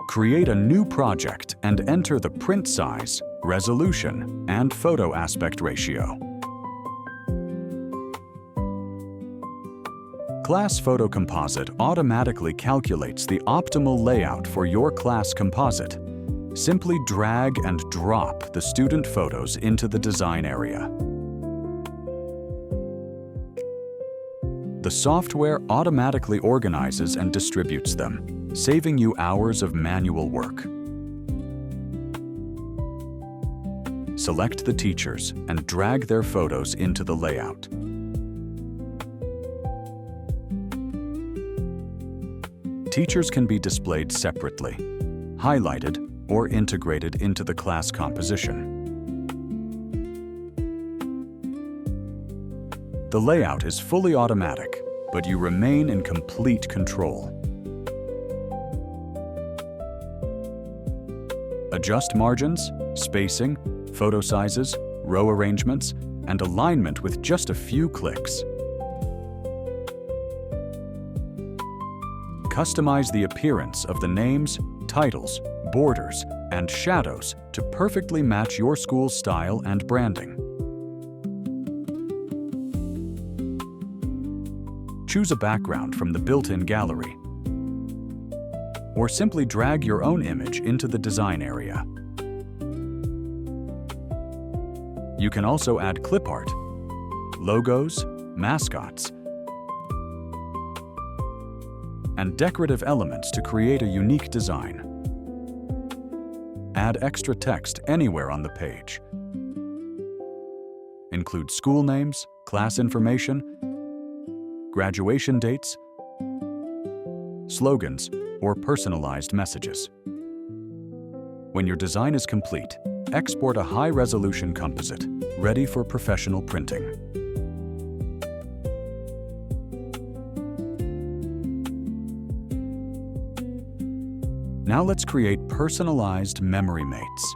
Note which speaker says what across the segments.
Speaker 1: Create a new project and enter the print size, resolution, and photo aspect ratio. Class Photo Composite automatically calculates the optimal layout for your class composite. Simply drag and drop the student photos into the design area. The software automatically organizes and distributes them, saving you hours of manual work. Select the teachers and drag their photos into the layout. Teachers can be displayed separately, highlighted, or integrated into the class composition. The layout is fully automatic, but you remain in complete control. Adjust margins, spacing, photo sizes, row arrangements, and alignment with just a few clicks. Customize the appearance of the names, titles, borders, and shadows to perfectly match your school's style and branding. Choose a background from the built-in gallery, or simply drag your own image into the design area. You can also add clip art, logos, mascots, and decorative elements to create a unique design. Add extra text anywhere on the page. Include school names, class information, graduation dates, slogans, or personalized messages. When your design is complete, export a high-resolution composite, ready for professional printing. Now let's create personalized memory mates.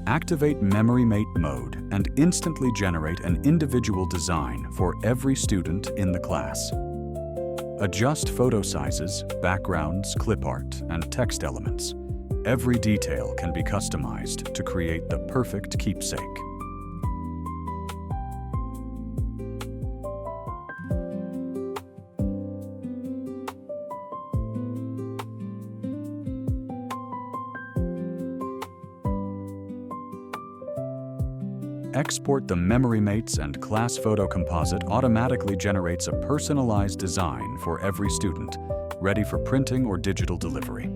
Speaker 1: Activate Memory Mate mode and instantly generate an individual design for every student in the class. Adjust photo sizes, backgrounds, clip art, and text elements. Every detail can be customized to create the perfect keepsake. Export the Memory Mates, and Class Photo Composite automatically generates a personalized design for every student, ready for printing or digital delivery.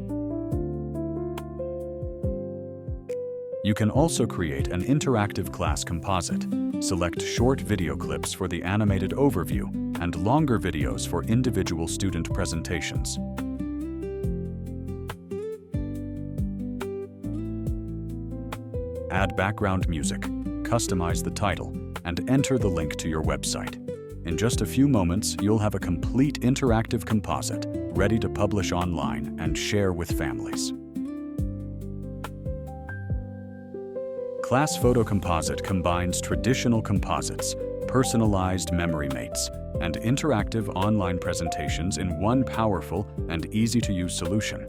Speaker 1: You can also create an interactive class composite. Select short video clips for the animated overview and longer videos for individual student presentations. Add background music, customize the title, and enter the link to your website. In just a few moments, you'll have a complete interactive composite ready to publish online and share with families. Class Photo Composite combines traditional composites, personalized memory mates, and interactive online presentations in one powerful and easy-to-use solution.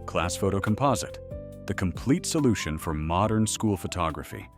Speaker 1: Class Photo Composite, the complete solution for modern school photography.